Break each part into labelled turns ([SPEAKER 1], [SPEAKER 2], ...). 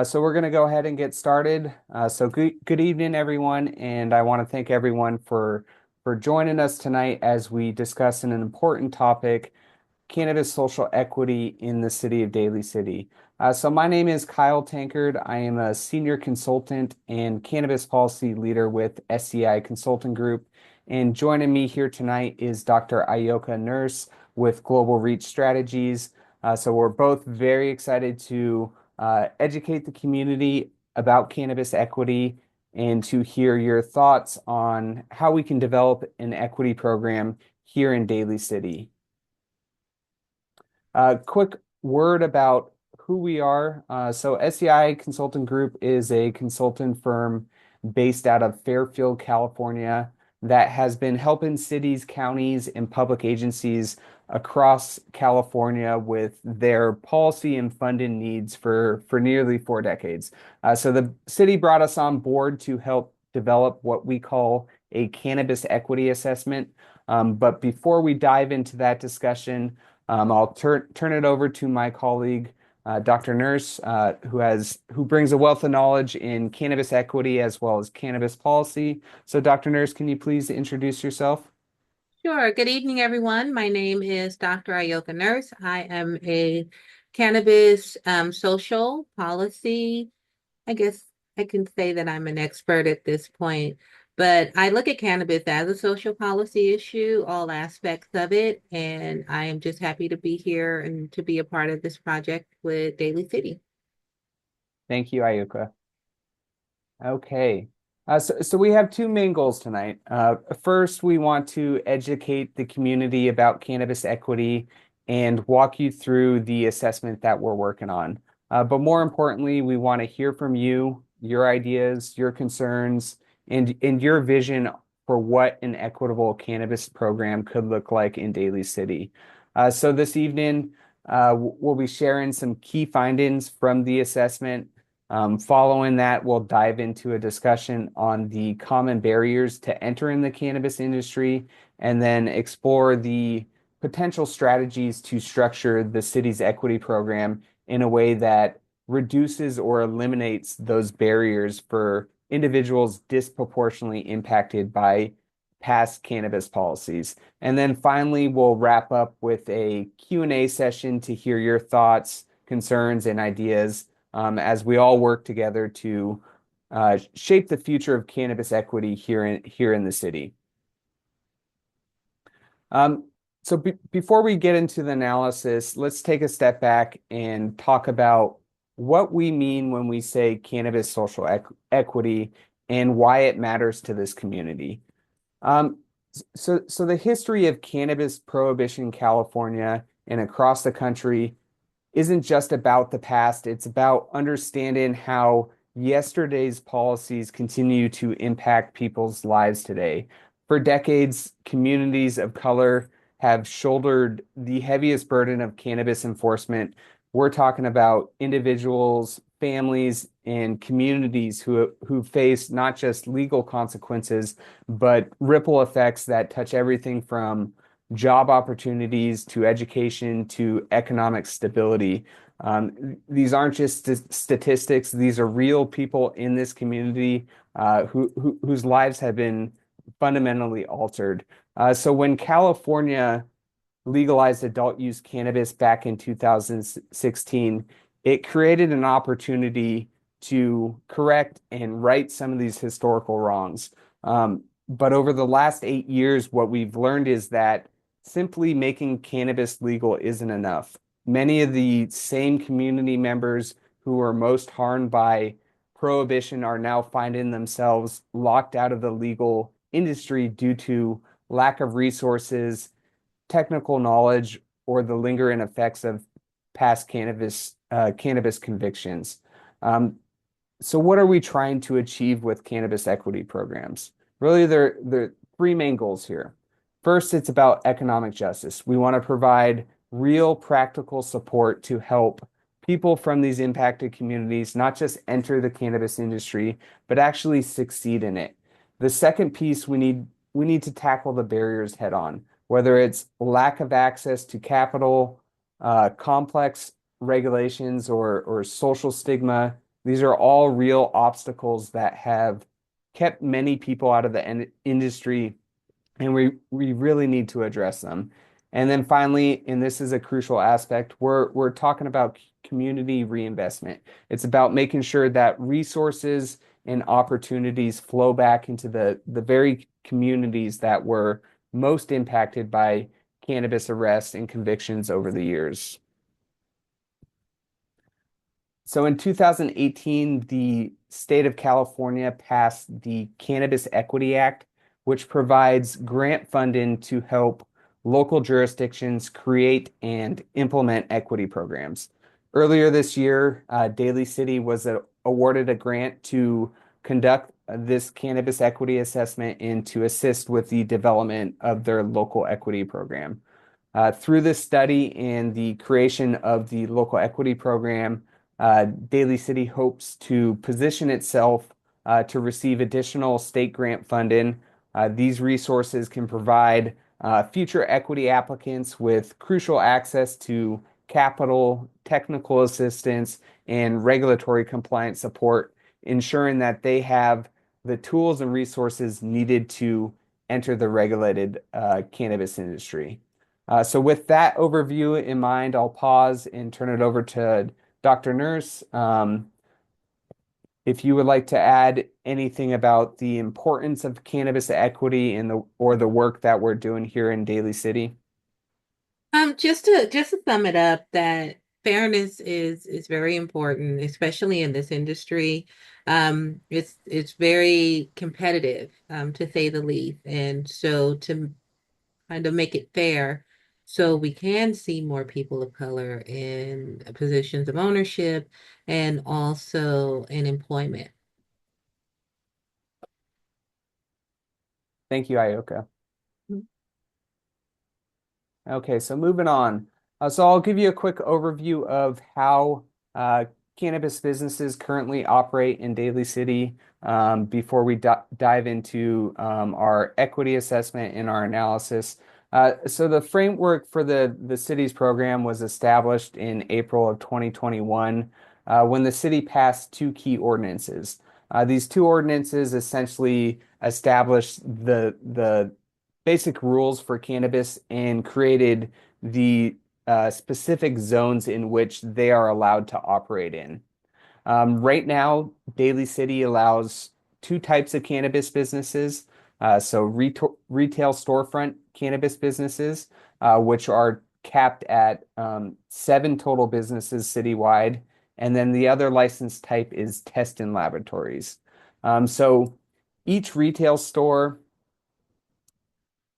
[SPEAKER 1] So we're going to go ahead and get started. Good evening, everyone, and I want to thank everyone for joining us tonight as we discuss an important topic, cannabis social equity in the city of Daly City. My name is Kyle Tankard. I am a senior consultant and cannabis policy leader with SCI Consulting Group. And joining me here tonight is Dr. Ayoka Nurse with Global Reach Strategies. We're both very excited to educate the community about cannabis equity and to hear your thoughts on how we can develop an equity program here in Daly City. Quick word about who we are. SCI Consulting Group is a consultant firm based out of Fairfield, California, that has been helping cities, counties, and public agencies across California with their policy and funding needs for nearly 4 decades. The city brought us on board to help develop what we call a cannabis equity assessment. But before we dive into that discussion, I'll turn it over to my colleague, Dr. Nurse, who brings a wealth of knowledge in cannabis equity as well as cannabis policy. So, Dr. Nurse, can you please introduce yourself?
[SPEAKER 2] Sure. Good evening, everyone. My name is Dr. Ayoka Nurse. I am a cannabis social policy. I guess I can say that I'm an expert at this point, but I look at cannabis as a social policy issue, all aspects of it, and I am just happy to be here and to be a part of this project with Daly City.
[SPEAKER 1] Thank you, Ayuka. Okay. So we have two main goals tonight. First, we want to educate the community about cannabis equity and walk you through the assessment that we're working on. But more importantly, we want to hear from you, your ideas, your concerns, and your vision for what an equitable cannabis program could look like in Daly City. So this evening, we'll be sharing some key findings from the assessment. Following that, we'll dive into a discussion on the common barriers to enter in the cannabis industry and then explore the potential strategies to structure the city's equity program in a way that reduces or eliminates those barriers for individuals disproportionately impacted by past cannabis policies. And then finally, we'll wrap up with a Q&A session to hear your thoughts, concerns, and ideas as we all work together to shape the future of cannabis equity here in the city. Before we get into the analysis, let's take a step back and talk about what we mean when we say cannabis social equity and why it matters to this community. The history of cannabis prohibition in California and across the country isn't just about the past, it's about understanding how yesterday's policies continue to impact people's lives today. For decades, communities of color have shouldered the heaviest burden of cannabis enforcement. We're talking about individuals, families, and communities who face not just legal consequences, but ripple effects that touch everything from job opportunities to education to economic stability. These aren't just statistics, these are real people in this community whose lives have been fundamentally altered. When California legalized adult use cannabis back in 2016, it created an opportunity to correct and right some of these historical wrongs. But over the last 8 years, what we've learned is that simply making cannabis legal isn't enough. Many of the same community members who are most harmed by prohibition are now finding themselves locked out of the legal industry due to lack of resources, technical knowledge, or the lingering effects of past cannabis convictions. What are we trying to achieve with cannabis equity programs? Really, there are three main goals here. First, it's about economic justice. We want to provide real practical support to help people from these impacted communities not just enter the cannabis industry, but actually succeed in it. The second piece, we need to tackle the barriers head on, whether it's lack of access to capital, complex regulations, or social stigma These are all real obstacles that have kept many people out of the industry, and we really need to address them. And then finally, and this is a crucial aspect, we're talking about community reinvestment. It's about making sure that resources and opportunities flow back into the very communities that were most impacted by cannabis arrests and convictions over the years. So in 2018, the state of California passed the Cannabis Equity Act, which provides grant funding to help local jurisdictions create and implement equity programs. Earlier this year, Daly City was awarded a grant to conduct this cannabis equity assessment and to assist with the development of their local equity program. Through this study and the creation of the local equity program, Daly City hopes to position itself to receive additional state grant funding. These resources can provide future equity applicants with crucial access to capital, technical assistance, and regulatory compliance support, ensuring that they have the tools and resources needed to enter the regulated cannabis industry. So with that overview in mind, I'll pause and turn it over to Dr. Nurse. If you would like to add anything about the importance of cannabis equity and the work that we're doing here in Daly City.
[SPEAKER 2] Just to sum it up, that fairness is very important, especially in this industry. It's very competitive, to say the least, and so to kind of make it fair, so we can see more people of color in positions of ownership and also in employment.
[SPEAKER 1] Thank you, Ioka. Okay, so moving on. So I'll give you a quick overview of how cannabis businesses currently operate in Daly City before we dive into our equity assessment and our analysis. So the framework for the city's program was established in April of 2021 when the city passed two key ordinances. These two ordinances essentially established the basic rules for cannabis and created the specific zones in which they are allowed to operate in. Right now, Daly City allows two types of cannabis businesses. So retail storefront cannabis businesses, which are capped at seven total businesses citywide. And then the other license type is test and laboratories. So each retail store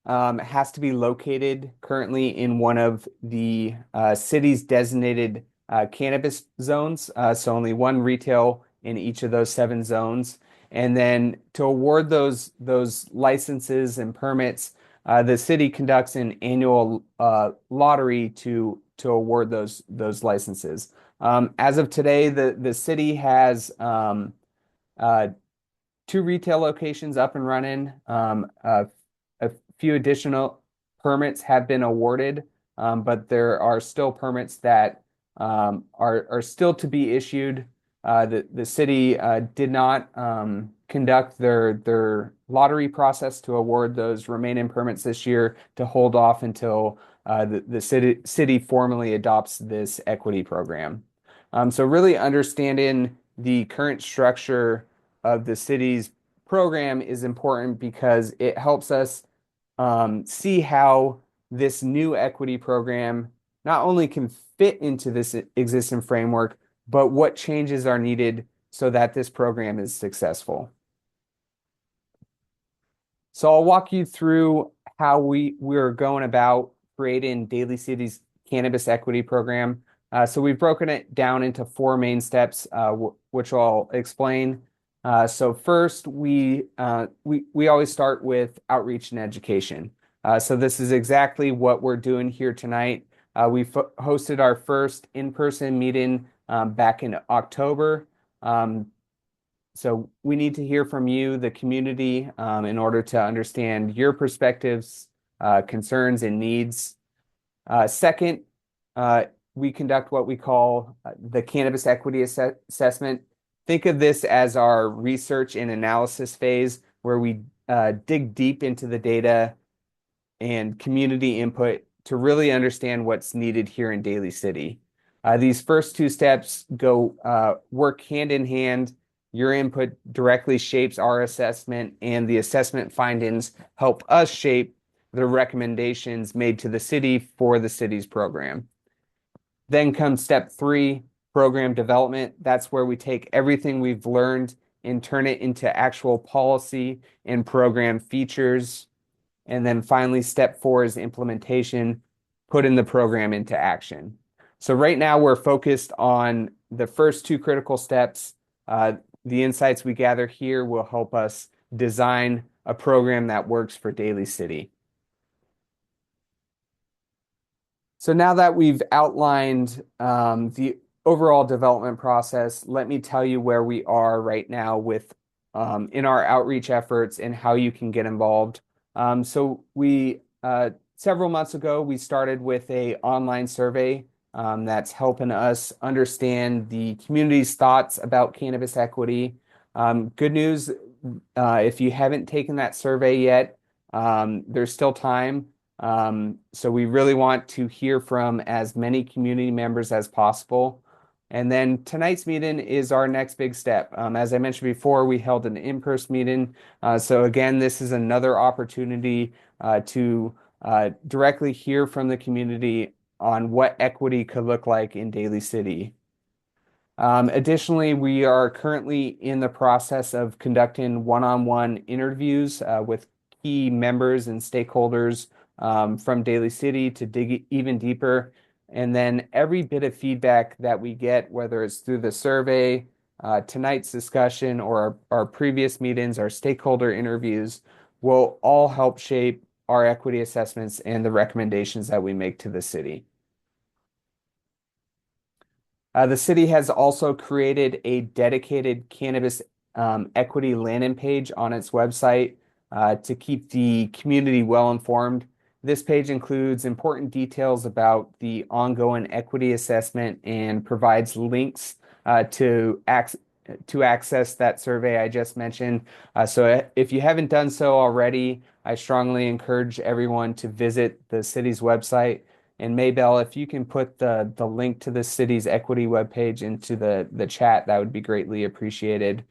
[SPEAKER 1] has to be located currently in one of the city's designated cannabis zones. So only one retail in each of those seven zones. And then to award those licenses and permits, the city conducts an annual lottery to award those licenses. As of today, the city has uh, two retail locations up and running. A few additional permits have been awarded, but there are still permits that are still to be issued. The city did not conduct their lottery process to award those remaining permits this year to hold off until the city formally adopts this equity program. So really understanding the current structure of the city's program is important because it helps us see how this new equity program not only can fit into this existing framework, but what changes are needed so that this program is successful. So I'll walk you through how we're going about creating Daly City's cannabis equity program. So we've broken it down into four main steps, which I'll explain. So first, we always start with outreach and education. So this is exactly what we're doing here tonight. We hosted our first in-person meeting back in October. So we need to hear from you, the community, in order to understand your perspectives, concerns, and needs. Second, we conduct what we call the cannabis equity assessment. Think of this as our research and analysis phase where we dig deep into the data and community input to really understand what's needed here in Daly City. These first two steps go work hand in hand. Your input directly shapes our assessment, and the assessment findings help us shape the recommendations made to the city for the city's program. Then comes step three, program development. That's where we take everything we've learned and turn it into actual policy and program features. And then finally, step four is implementation, putting the program into action. So right now we're focused on the first two critical steps. The insights we gather here will help us design a program that works for Daly City. So now that we've outlined the overall development process, let me tell you where we are right now with in our outreach efforts and how you can get involved. So we several months ago we started with a online survey that's helping us understand the community's thoughts about cannabis equity. Good news, if you haven't taken that survey yet, there's still time. So we really want to hear from as many community members as possible. And then tonight's meeting is our next big step. As I mentioned before, we held an in-person meeting. So again, this is another opportunity to directly hear from the community on what equity could look like in Daly City. Additionally, we are currently in the process of conducting one-on-one interviews with key members and stakeholders from Daly City to dig even deeper. And then every bit of feedback that we get, whether it's through the survey, tonight's discussion, or our previous meetings, our stakeholder interviews, will all help shape our equity assessments and the recommendations that we make to the city. The city has also created a dedicated cannabis equity landing page on its website to keep the community well informed. This page includes important details about the ongoing equity assessment and provides links to access that survey I just mentioned. So if you haven't done so already, I strongly encourage everyone to visit the city's website. And Maybell, if you can put the link to the city's equity webpage into the chat, that would be greatly appreciated.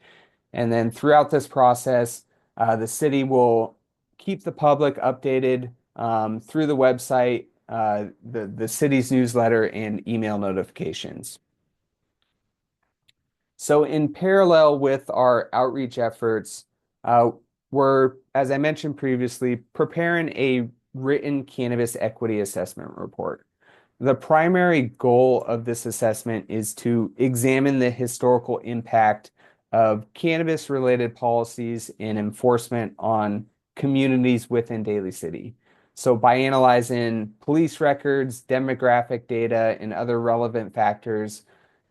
[SPEAKER 1] And then throughout this process, the city will keep the public updated through the website, the city's newsletter, and email notifications. So in parallel with our outreach efforts, we're, as I mentioned previously, preparing a written cannabis equity assessment report. The primary goal of this assessment is to examine the historical impact of cannabis-related policies and enforcement on communities within Daly City. So by analyzing police records, demographic data, and other relevant factors,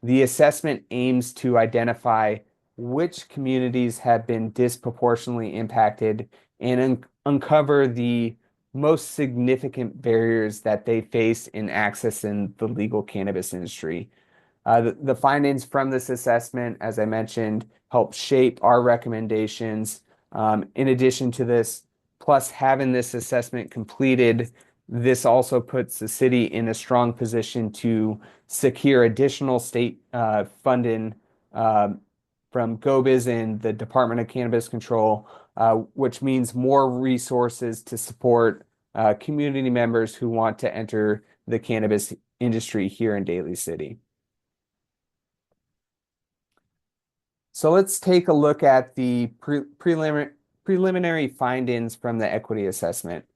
[SPEAKER 1] the assessment aims to identify which communities have been disproportionately impacted and uncover the most significant barriers that they face in accessing the legal cannabis industry. The findings from this assessment, as I mentioned, help shape our recommendations. In addition to this, plus having this assessment completed, this also puts the city in a strong position to secure additional state funding from GOBIZ and the Department of Cannabis Control, which means more resources to support community members who want to enter the cannabis industry here in Daly City. So let's take a look at the preliminary findings from the equity assessment.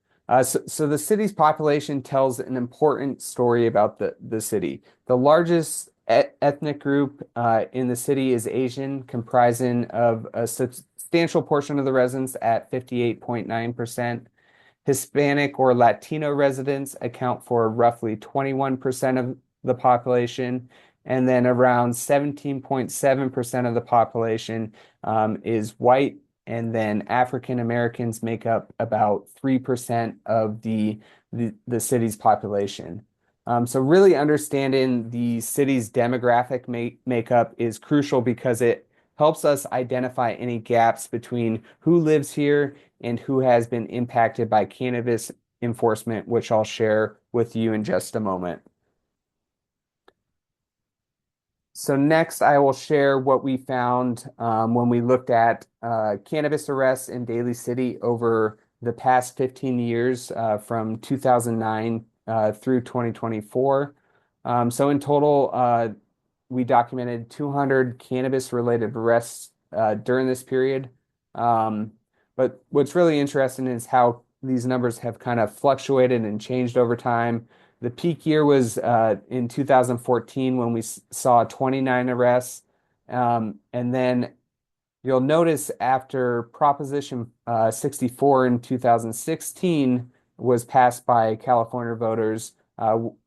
[SPEAKER 1] So the city's population tells an important story about the city. The largest ethnic group in the city is Asian, comprising of a substantial portion of the residents at 58.9%. Hispanic or Latino residents account for roughly 21% of the population, and then around 17.7% of the population is white, and then African Americans make up about 3% of the city's population. So really understanding the city's demographic makeup is crucial because it helps us identify any gaps between who lives here and who has been impacted by cannabis enforcement, which I'll share with you in just a moment. So next, I will share what we found when we looked at cannabis arrests in Daly City over the past 15 years from 2009 through 2024. So in total, we documented 200 cannabis-related arrests during this period. But what's really interesting is how these numbers have kind of fluctuated and changed over time. The peak year was in 2014 when we saw 29 arrests. And then you'll notice after Proposition 64 in 2016 was passed by California voters,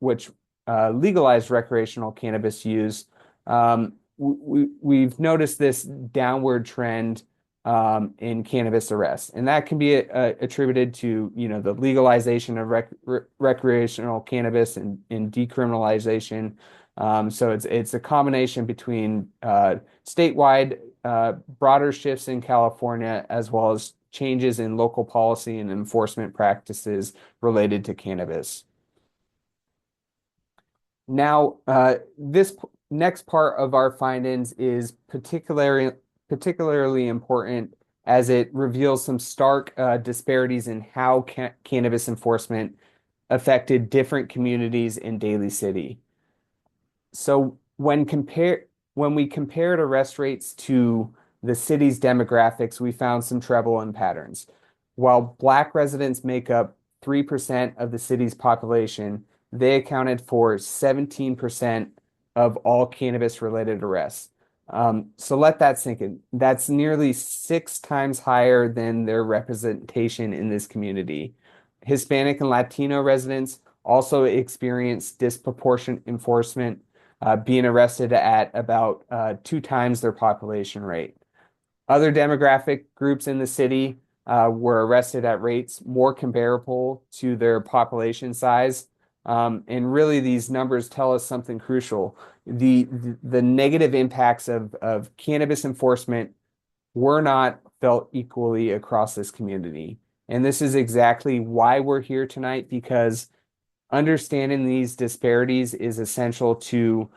[SPEAKER 1] which legalized recreational cannabis use, we've noticed this downward trend in cannabis arrests, and that can be attributed to the legalization of recreational cannabis and decriminalization. So it's a combination between statewide broader shifts in California as well as changes in local policy and enforcement practices related to cannabis. Now, this next part of our findings is particularly important as it reveals some stark disparities in how cannabis enforcement affected different communities in Daly City. So when we compared arrest rates to the city's demographics, we found some troubling patterns. While Black residents make up 3% of the city's population, they accounted for 17% of all cannabis-related arrests. So let that sink in. That's nearly 6 times higher than their representation in this community. Hispanic and Latino residents also experienced disproportionate enforcement, being arrested at about 2 times their population rate. Other demographic groups in the city were arrested at rates more comparable to their population size. And really, these numbers tell us something crucial. The negative impacts of cannabis enforcement were not felt equally across this community. And this is exactly why we're here tonight, because understanding these disparities is essential to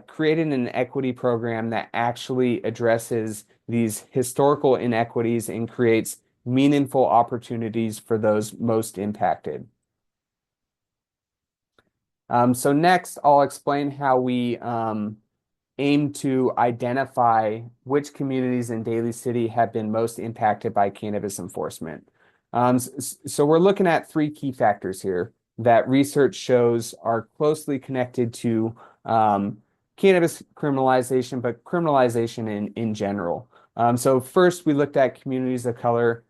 [SPEAKER 1] creating an equity program that actually addresses these historical inequities and creates meaningful opportunities for those most impacted. So next, I'll explain how we aim to identify which communities in Daly City have been most impacted by cannabis enforcement. So we're looking at 3 key factors here that research shows are closely connected to cannabis criminalization, but criminalization in general. So first, we looked at communities of color,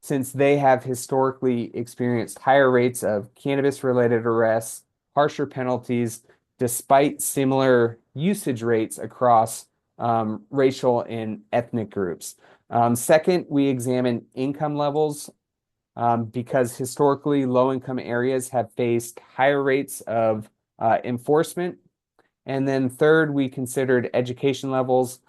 [SPEAKER 1] since they have historically experienced higher rates of cannabis-related arrests, harsher penalties, despite similar usage rates across racial and ethnic groups. Second, we examine income levels because historically low-income areas have faced higher rates of enforcement. And then third, we considered education levels.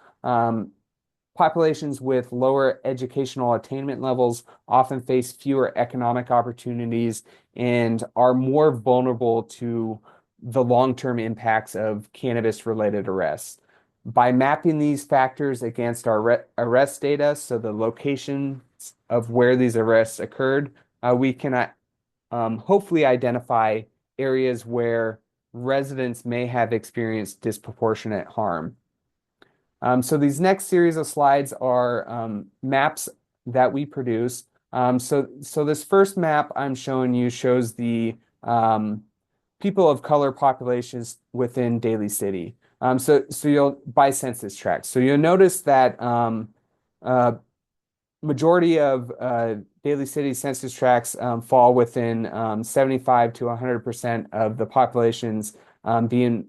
[SPEAKER 1] Populations with lower educational attainment levels often face fewer economic opportunities and are more vulnerable to the long-term impacts of cannabis-related arrests. By mapping these factors against our arrest data, so the locations of where these arrests occurred, we can hopefully identify areas where residents may have experienced disproportionate harm. So these next series of slides are maps that we produce. So this first map I'm showing you shows the people of color populations within Daly City. So you'll by census tract. So you'll notice that majority of Daly City census tracts fall within 75 to 100% of the populations being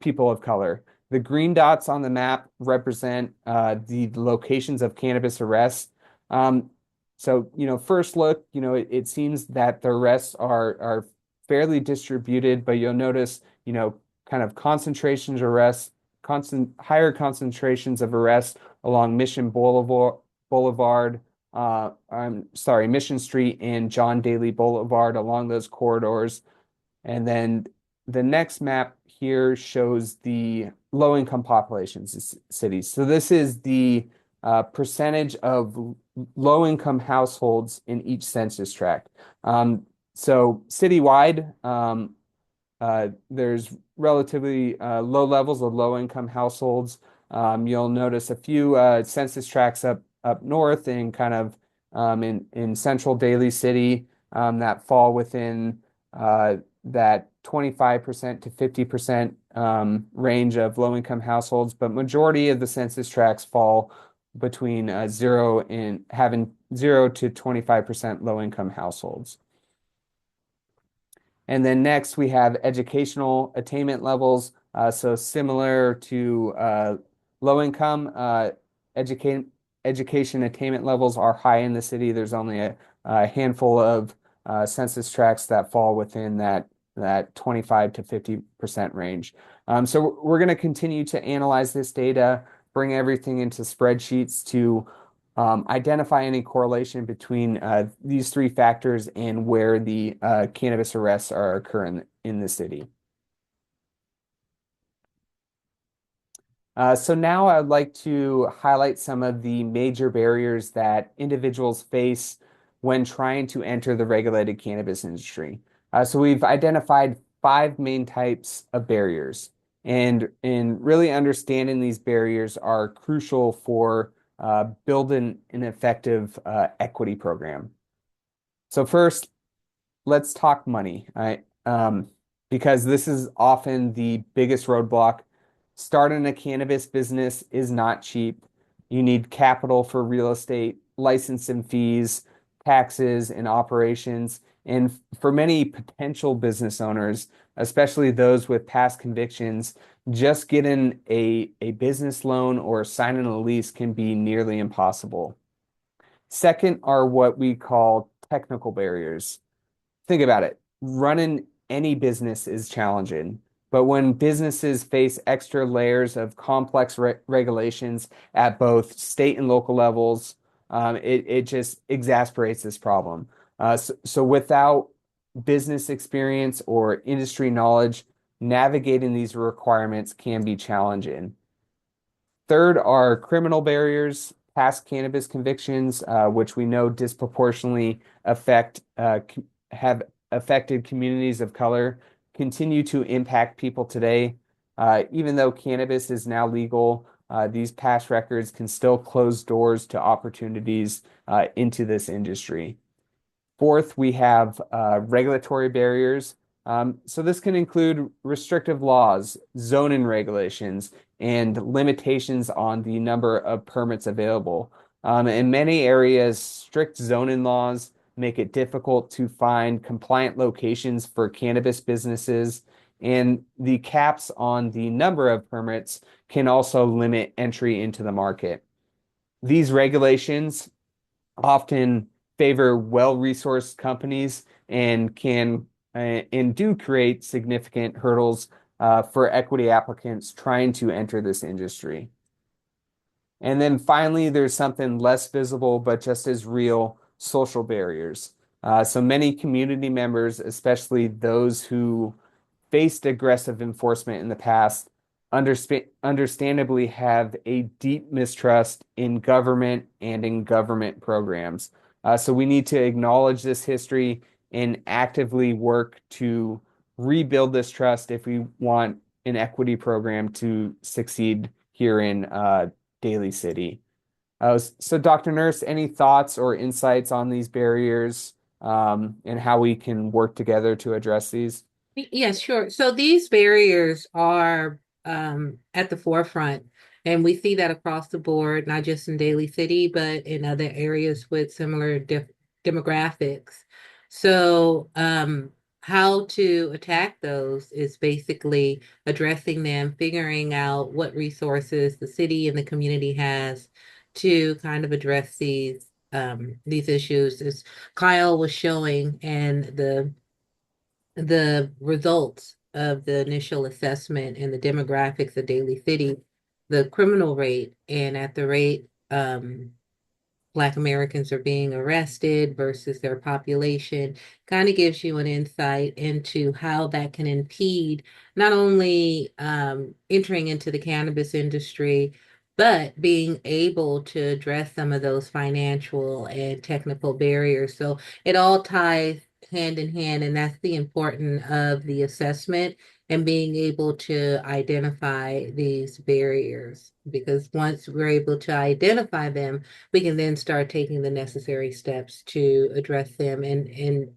[SPEAKER 1] people of color. The green dots on the map represent the locations of cannabis arrests. So, first look, it seems that the arrests are fairly distributed, but you'll notice, kind of concentrations of arrests higher concentrations of arrests along Boulevard, I'm sorry, Mission Street and John Daly Boulevard along those corridors. And then the next map here shows the low-income populations cities. So this is the percentage of low-income households in each census tract. So citywide, there's relatively low levels of low-income households. You'll notice a few census tracts up north and kind of in central Daly City that fall within that 25% to 50% range of low-income households, but majority of the census tracts fall between zero and having 0 to 25% low-income households. And then next we have educational attainment levels. So similar to low income, educate, education attainment levels are high in the city. There's only a handful of census tracts that fall within that 25 to 50% range. So we're going to continue to analyze this data, bring everything into spreadsheets to identify any correlation between these three factors and where the cannabis arrests are occurring in the city. So now I'd like to highlight some of the major barriers that individuals face when trying to enter the regulated cannabis industry. So we've identified five main types of barriers, and really understanding these barriers are crucial for building an effective equity program. So first, let's talk money, right? Because this is often the biggest roadblock. Starting a cannabis business is not cheap. You need capital for real estate, licensing fees, taxes, and operations. And for many potential business owners, especially those with past convictions, just getting a business loan or signing a lease can be nearly impossible. Second are what we call technical barriers. Think about it. Running any business is challenging, but when businesses face extra layers of complex regulations at both state and local levels, it just exasperates this problem. So without business experience or industry knowledge, navigating these requirements can be challenging. Third are criminal barriers, past cannabis convictions, which we know disproportionately have affected communities of color, continue to impact people today. Even though cannabis is now legal, these past records can still close doors to opportunities into this industry. Fourth, we have regulatory barriers. So this can include restrictive laws, zoning regulations, and limitations on the number of permits available. In many areas, strict zoning laws make it difficult to find compliant locations for cannabis businesses, and the caps on the number of permits can also limit entry into the market. These regulations often favor well-resourced companies and can and do create significant hurdles for equity applicants trying to enter this industry. And then finally, there's something less visible but just as real, social barriers. So many community members, especially those who faced aggressive enforcement in the past, understandably have a deep mistrust in government and in government programs. So we need to acknowledge this history and actively work to rebuild this trust if we want an equity program to succeed here in Daly City. So, Dr. Nurse, any thoughts or insights on these barriers and how we can work together to address these?
[SPEAKER 2] Yes, sure. So these barriers are at the forefront, and we see that across the board, not just in Daly City, but in other areas with similar demographics. So, how to attack those is basically addressing them, figuring out what resources the city and the community has to kind of address these issues, as Kyle was showing, and the results of the initial assessment and the demographics of Daly City, the criminal rate and at the rate Black Americans are being arrested versus their population kind of gives you an insight into how that can impede not only entering into the cannabis industry, but being able to address some of those financial and technical barriers. So it all ties hand in hand, and that's the importance of the assessment and being able to identify these barriers. Because once we're able to identify them, we can then start taking the necessary steps to address them and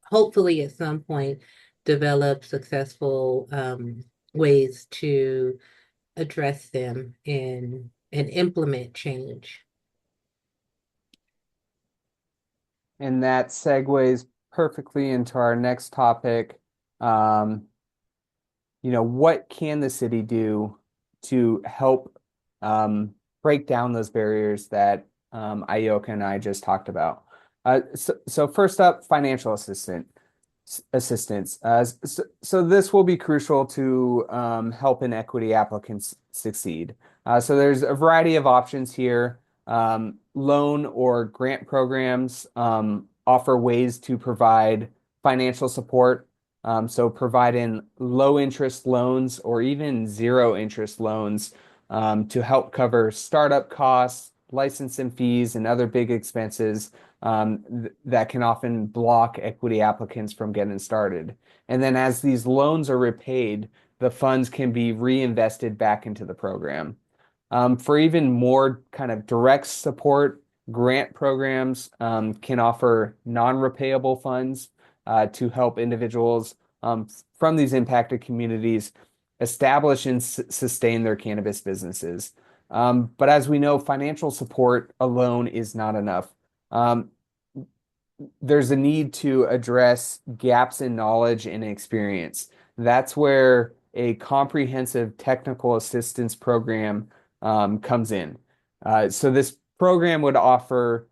[SPEAKER 2] hopefully at some point develop successful ways to address them and implement change.
[SPEAKER 1] And that segues perfectly into our next topic. Um, what can the city do to help break down those barriers that Ayoka and I just talked about? So first up, financial assistance. So this will be crucial to help inequity applicants succeed. So there's a variety of options here. Loan or grant programs offer ways to provide financial support. So providing low interest loans or even zero interest loans to help cover startup costs, licensing fees, and other big expenses that can often block equity applicants from getting started. And then as these loans are repaid, the funds can be reinvested back into the program. For even more kind of direct support, grant programs can offer non-repayable funds to help individuals from these impacted communities establish and sustain their cannabis businesses. But as we know, financial support alone is not enough. Um, there's a need to address gaps in knowledge and experience. That's where a comprehensive technical assistance program comes in. So this program would offer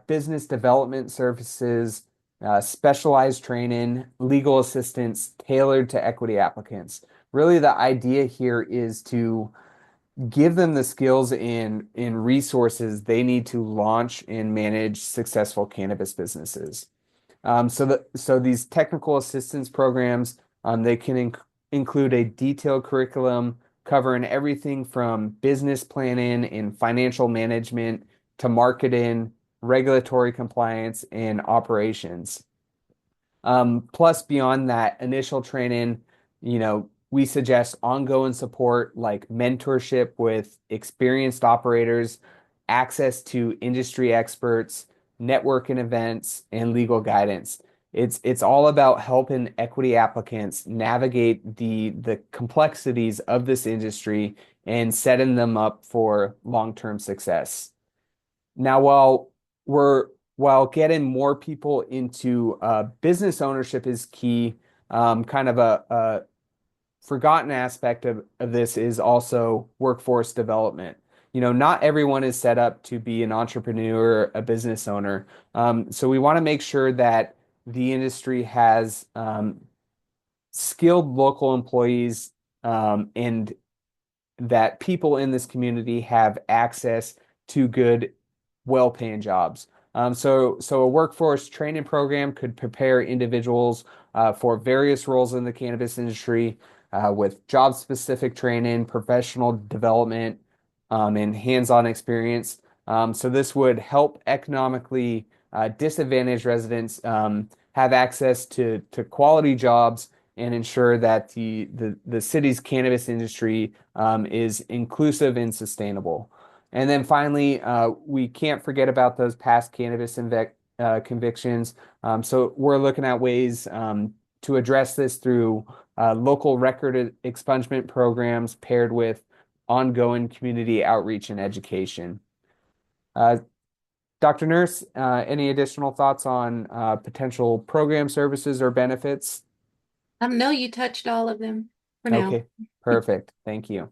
[SPEAKER 1] business development services, specialized training, legal assistance tailored to equity applicants. Really, the idea here is to give them the skills and resources they need to launch and manage successful cannabis businesses. So these technical assistance programs, they can include a detailed curriculum covering everything from business planning and financial management to marketing, regulatory compliance, and operations. Plus, beyond that initial training, we suggest ongoing support like mentorship with experienced operators, access to industry experts, networking events, and legal guidance. It's all about helping equity applicants navigate the complexities of this industry and setting them up for long-term success. Now, we're while getting more people into business ownership is key, kind of a forgotten aspect of this is also workforce development. Not everyone is set up to be an entrepreneur, a business owner. So we want to make sure that the industry has skilled local employees and that people in this community have access to good, well-paying jobs. So a workforce training program could prepare individuals for various roles in the cannabis industry with job-specific training, professional development, and hands-on experience. So this would help economically disadvantaged residents have access to quality jobs and ensure that the city's cannabis industry is inclusive and sustainable. And then finally, we can't forget about those past cannabis convictions. So we're looking at ways to address this through local record expungement programs paired with ongoing community outreach and education. Uh, Dr. Nurse, any additional thoughts on potential program services or benefits?
[SPEAKER 2] No, you touched all of them for now.
[SPEAKER 1] Okay, perfect. Thank you.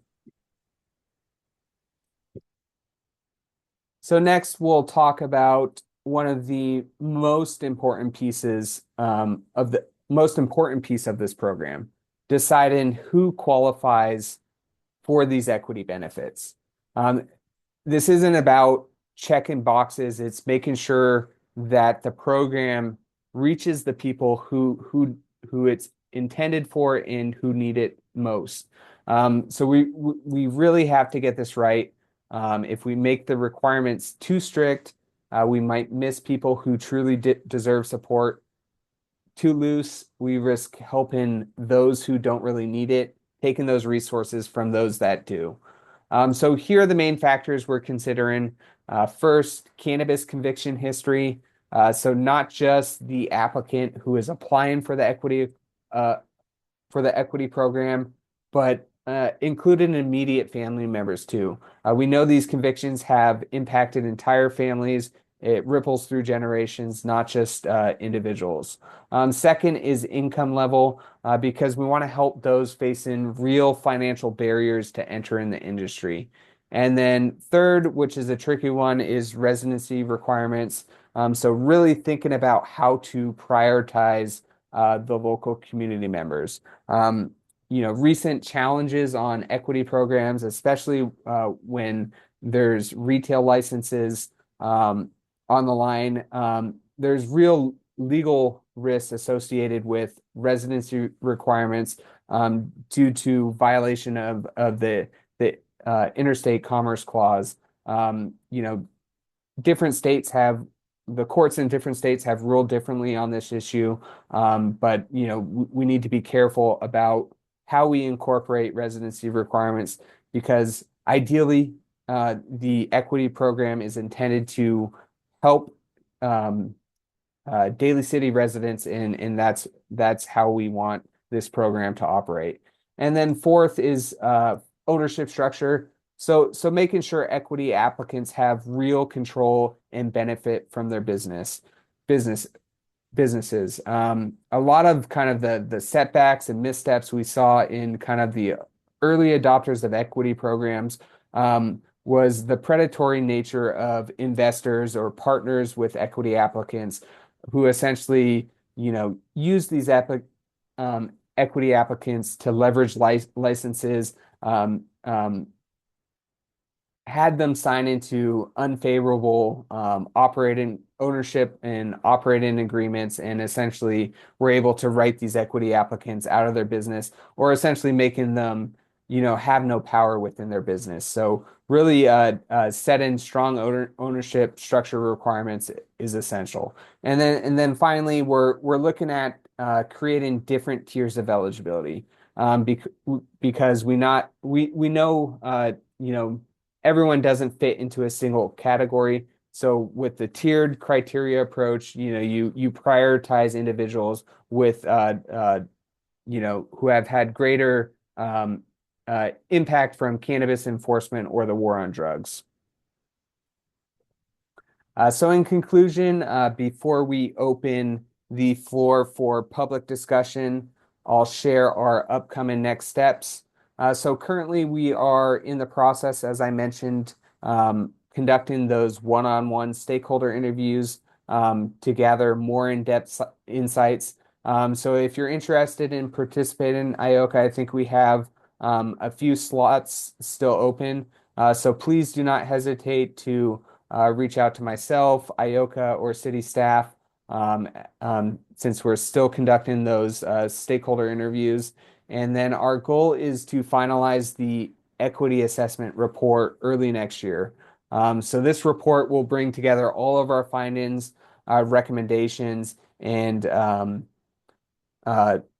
[SPEAKER 1] So next we'll talk about one of the most important pieces of the most important piece of this program. deciding who qualifies for these equity benefits. Um, this isn't about checking boxes. It's making sure that the program reaches the people who it's intended for and who need it most. So we really have to get this right. If we make the requirements too strict, we might miss people who truly deserve support. Too loose, we risk helping those who don't really need it, taking those resources from those that do. So here are the main factors we're considering. First, cannabis conviction history. So not just the applicant who is applying uh, for the equity program, but included immediate family members too. We know these convictions have impacted entire families. It ripples through generations, not just individuals. Second is income level, because we want to help those facing real financial barriers to enter in the industry. And then third, which is a tricky one, is residency requirements. So really thinking about how to prioritize the local community members. Um, recent challenges on equity programs, especially when there's retail licenses on the line. There's real legal risks associated with residency requirements due to violation of the Interstate Commerce Clause. Different states have the courts in different states have ruled differently on this issue. But we need to be careful about how we incorporate residency requirements because ideally, the equity program is intended to help um, Daly City residents, and that's how we want this program to operate. And then fourth is ownership structure. So making sure equity applicants have real control and benefit from their business businesses. A lot of kind of the setbacks and missteps we saw in kind of the early adopters of equity programs was the predatory nature of investors or partners with equity applicants who essentially, use these equity applicants to leverage licenses, had them sign into unfavorable operating ownership and operating agreements, and essentially were able to write these equity applicants out of their business, or essentially making them, have no power within their business. So really, setting strong ownership structure requirements is essential. And then finally, we're looking at creating different tiers of eligibility, because we know everyone doesn't fit into a single category. So with the tiered criteria approach, you prioritize individuals with who have had greater impact from cannabis enforcement or the war on drugs. So in conclusion, before we open the floor for public discussion, I'll share our upcoming next steps. So currently we are in the process, as I mentioned, conducting those one-on-one stakeholder interviews to gather more in-depth insights. So if you're interested in participating, IOCA, I think we have a few slots still open. So please do not hesitate to reach out to myself, IOCA, or city staff, since we're still conducting those stakeholder interviews. And then our goal is to finalize the equity assessment report early next year. So this report will bring together all of our findings, recommendations, and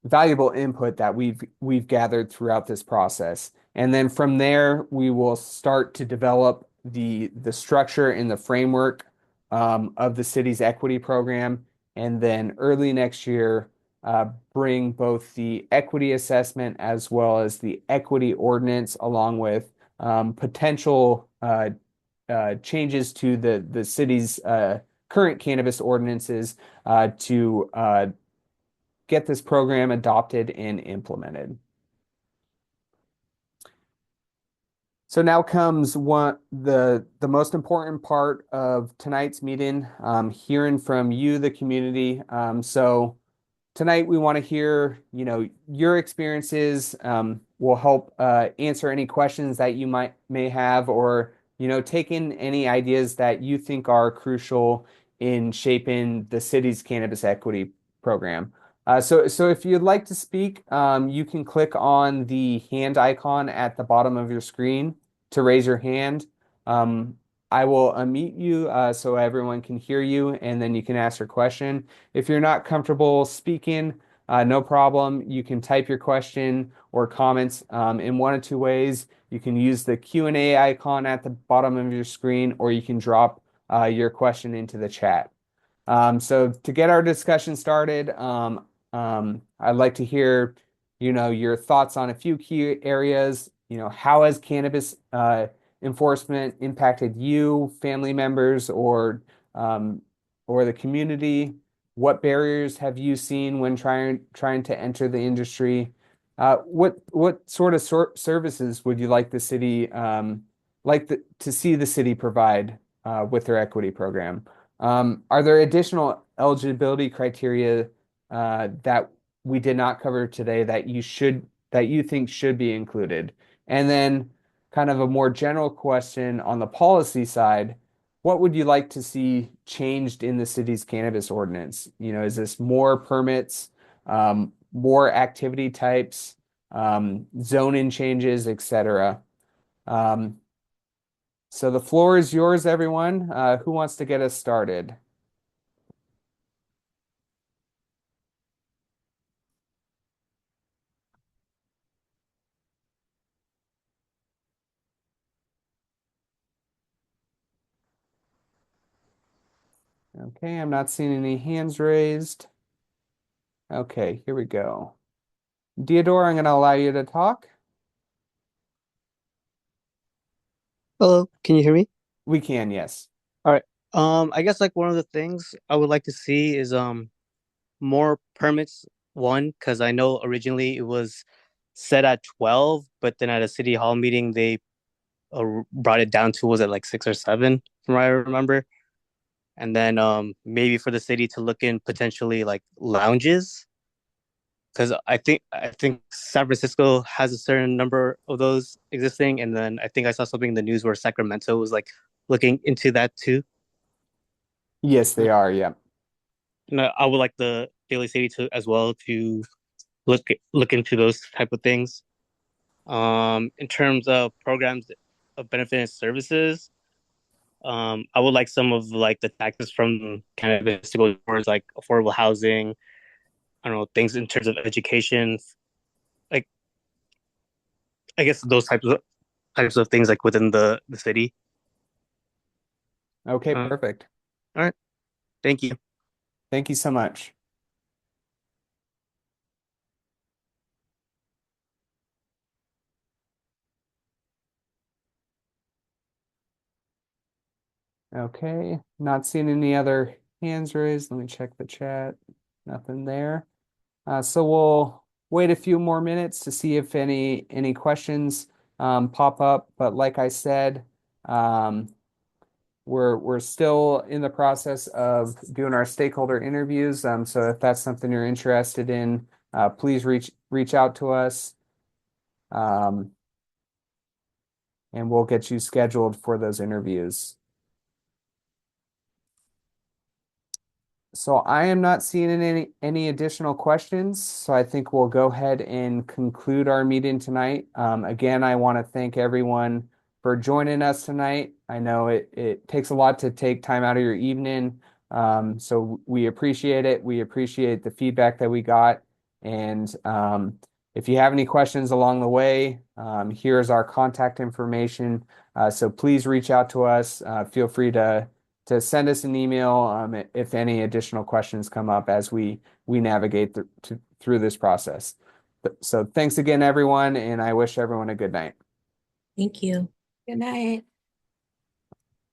[SPEAKER 1] valuable input that we've gathered throughout this process. And then from there, we will start to develop the structure and the framework of the city's equity program. And then early next year, bring both the equity assessment as well as the equity ordinance, along with potential changes to the city's current cannabis ordinances to get this program adopted and implemented. So now comes the most important part of tonight's meeting, hearing from you, the community. So tonight we want to hear, your experiences. Will help answer any questions that you may have, or take in any ideas that you think are crucial in shaping the city's cannabis equity program. So if you'd like to speak, you can click on the hand icon at the bottom of your screen to raise your hand. Um, I will unmute you so everyone can hear you, and then you can ask your question. If you're not comfortable speaking, no problem. You can type your question or comments in one of two ways. You can use the Q&A icon at the bottom of your screen, or you can drop your question into the chat. So to get our discussion started, I'd like to hear, your thoughts on a few key areas. How has cannabis enforcement impacted you, family members, um, or the community? What barriers have you seen when trying to enter the industry? What sort of services would you like the city to see the city provide with their equity program? Are there additional eligibility criteria that we did not cover today that you think should be included? And then kind of a more general question on the policy side, what would you like to see changed in the city's cannabis ordinance? Is this more permits, more activity types, zoning changes, etc.? Um, so the floor is yours, everyone. Who wants to get us started? Okay, I'm not seeing any hands raised. Okay, here we go. Theodore, I'm going to allow you to talk.
[SPEAKER 3] Hello, can you hear me?
[SPEAKER 1] We can, yes.
[SPEAKER 3] All right. I guess like one of the things I would like to see is more permits. One, because I know originally it was set at 12, but then at a city hall meeting they brought it down to, was it like 6 or 7 from what I remember? And then maybe for the city to look in potentially like lounges, because I think San Francisco has a certain number of those existing, and then I think I saw something in the news where Sacramento was like looking into that too.
[SPEAKER 1] Yes, they are, yeah.
[SPEAKER 3] And I would like the Daly City to as well to look into those type of things. In terms of programs of benefit and services, I would like some of like the taxes from cannabis to go towards like affordable housing. I don't know, things in terms of education, like I guess those types of things like within the city.
[SPEAKER 1] Okay,
[SPEAKER 3] Uh,
[SPEAKER 1] perfect.
[SPEAKER 3] all right, thank you.
[SPEAKER 1] Thank you so much. Okay, not seeing any other hands raised. Let me check the chat. Nothing there. So we'll wait a few more minutes to see if any questions pop up. But like I said, um, we're still in the process of doing our stakeholder interviews. So if that's something you're interested in, please reach out to us, um, and we'll get you scheduled for those interviews. So I am not seeing any additional questions. So I think we'll go ahead and conclude our meeting tonight. Again, I want to thank everyone for joining us tonight. I know it takes a lot to take time out of your evening. So we appreciate it. We appreciate the feedback that we got. And if you have any questions along the way, here's our contact information. So please reach out to us. Feel free to send us an email if any additional questions come up as we navigate through this process. So thanks again, everyone, and I wish everyone a good night.
[SPEAKER 2] Thank you. Good night.